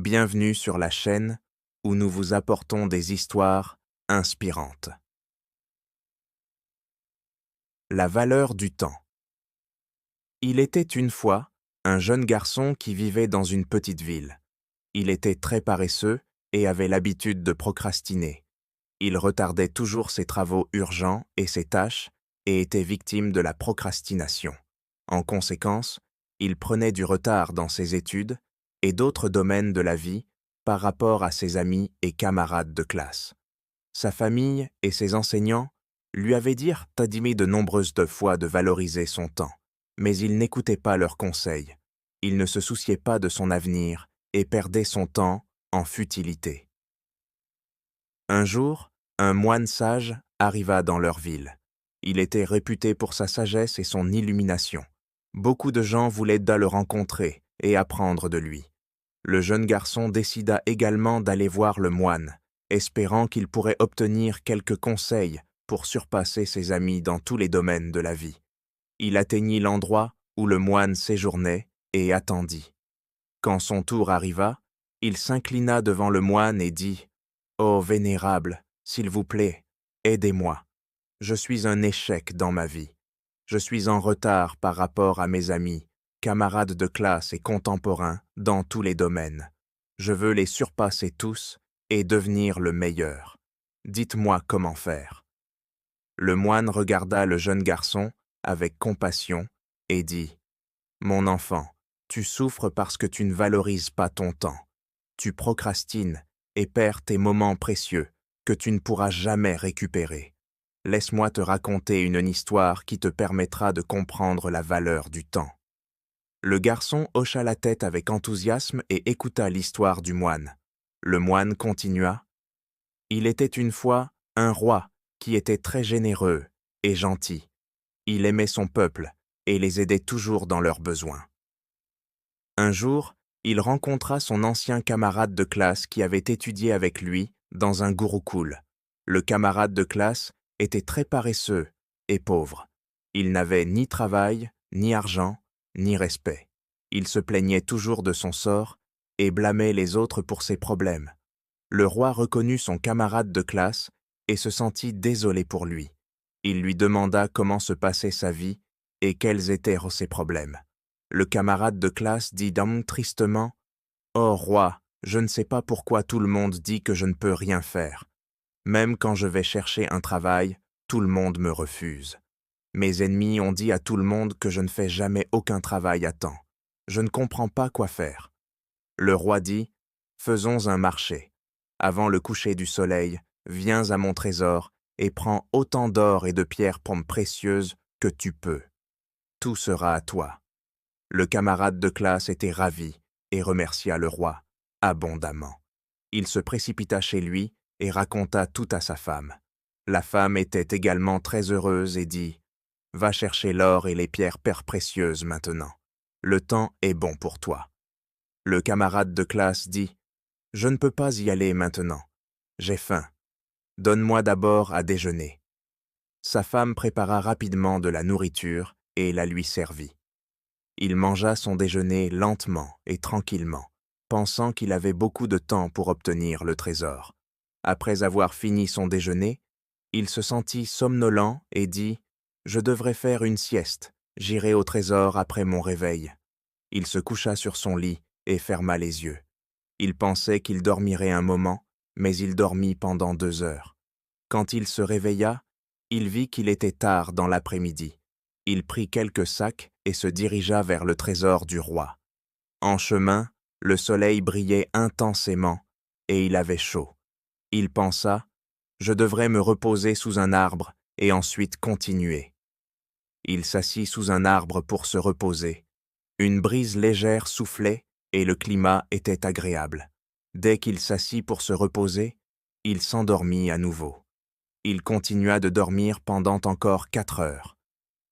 Bienvenue sur la chaîne où nous vous apportons des histoires inspirantes. La valeur du temps. Il était une fois un jeune garçon qui vivait dans une petite ville. Il était très paresseux et avait l'habitude de procrastiner. Il retardait toujours ses travaux urgents et ses tâches et était victime de la procrastination. En conséquence, il prenait du retard dans ses études et d'autres domaines de la vie par rapport à ses amis et camarades de classe. Sa famille et ses enseignants lui avaient dit de nombreuses fois de valoriser son temps, mais il n'écoutait pas leurs conseils. Il ne se souciait pas de son avenir et perdait son temps en futilité. Un jour, un moine sage arriva dans leur ville. Il était réputé pour sa sagesse et son illumination. Beaucoup de gens voulaient le rencontrer et apprendre de lui. Le jeune garçon décida également d'aller voir le moine, espérant qu'il pourrait obtenir quelques conseils pour surpasser ses amis dans tous les domaines de la vie. Il atteignit l'endroit où le moine séjournait et attendit. Quand son tour arriva, il s'inclina devant le moine et dit « Ô vénérable, s'il vous plaît, aidez-moi. Je suis un échec dans ma vie. Je suis en retard par rapport à mes amis, camarades de classe et contemporains dans tous les domaines. Je veux les surpasser tous et devenir le meilleur. Dites-moi comment faire. » Le moine regarda le jeune garçon avec compassion et dit « Mon enfant, tu souffres parce que tu ne valorises pas ton temps. Tu procrastines et perds tes moments précieux que tu ne pourras jamais récupérer. Laisse-moi te raconter une histoire qui te permettra de comprendre la valeur du temps. » Le garçon hocha la tête avec enthousiasme et écouta l'histoire du moine. Le moine continua. « Il était une fois un roi qui était très généreux et gentil. Il aimait son peuple et les aidait toujours dans leurs besoins. Un jour, il rencontra son ancien camarade de classe qui avait étudié avec lui dans un gurukul. Le camarade de classe était très paresseux et pauvre. Il n'avait ni travail, ni argent, ni respect. Il se plaignait toujours de son sort et blâmait les autres pour ses problèmes. Le roi reconnut son camarade de classe et se sentit désolé pour lui. Il lui demanda comment se passait sa vie et quels étaient ses problèmes. Le camarade de classe dit tristement « Oh roi, je ne sais pas pourquoi tout le monde dit que je ne peux rien faire. Même quand je vais chercher un travail, tout le monde me refuse. Mes ennemis ont dit à tout le monde que je ne fais jamais aucun travail à temps. Je ne comprends pas quoi faire. » Le roi dit « Faisons un marché. Avant le coucher du soleil, viens à mon trésor et prends autant d'or et de pierres précieuses que tu peux. Tout sera à toi. » Le camarade de classe était ravi et remercia le roi abondamment. Il se précipita chez lui et raconta tout à sa femme. La femme était également très heureuse et dit « Va chercher l'or et les pierres précieuses maintenant. Le temps est bon pour toi. » Le camarade de classe dit « Je ne peux pas y aller maintenant. J'ai faim. Donne-moi d'abord à déjeuner. » Sa femme prépara rapidement de la nourriture et la lui servit. Il mangea son déjeuner lentement et tranquillement, pensant qu'il avait beaucoup de temps pour obtenir le trésor. Après avoir fini son déjeuner, il se sentit somnolent et dit « Je devrais faire une sieste, j'irai au trésor après mon réveil. » Il se coucha sur son lit et ferma les yeux. Il pensait qu'il dormirait un moment, mais il dormit pendant 2 heures. Quand il se réveilla, il vit qu'il était tard dans l'après-midi. Il prit quelques sacs et se dirigea vers le trésor du roi. En chemin, le soleil brillait intensément et il avait chaud. Il pensa « Je devrais me reposer sous un arbre et ensuite continuer. » Il s'assit sous un arbre pour se reposer. Une brise légère soufflait et le climat était agréable. Dès qu'il s'assit pour se reposer, il s'endormit à nouveau. Il continua de dormir pendant encore 4 heures.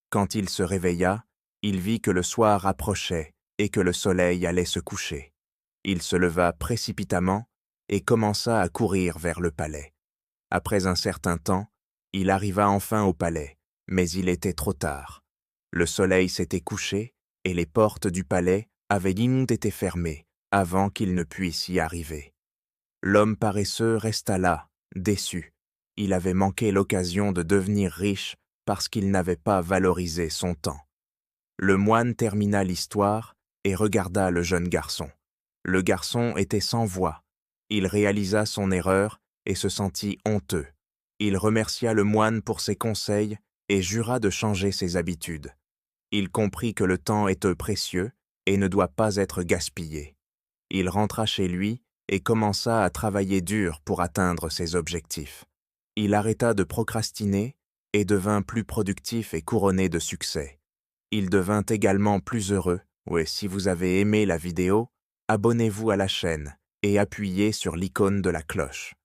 Quand il se réveilla, il vit que le soir approchait et que le soleil allait se coucher. Il se leva précipitamment et commença à courir vers le palais. Après un certain temps, il arriva enfin au palais, mais il était trop tard. Le soleil s'était couché et les portes du palais avaient été fermées, avant qu'il ne puisse y arriver. L'homme paresseux resta là, déçu. Il avait manqué l'occasion de devenir riche parce qu'il n'avait pas valorisé son temps. Le moine termina l'histoire et regarda le jeune garçon. Le garçon était sans voix. Il réalisa son erreur et se sentit honteux. Il remercia le moine pour ses conseils et jura de changer ses habitudes. Il comprit que le temps est précieux et ne doit pas être gaspillé. Il rentra chez lui et commença à travailler dur pour atteindre ses objectifs. Il arrêta de procrastiner et devint plus productif et couronné de succès. Il devint également plus heureux. Ouais, si vous avez aimé la vidéo, abonnez-vous à la chaîne et appuyez sur l'icône de la cloche.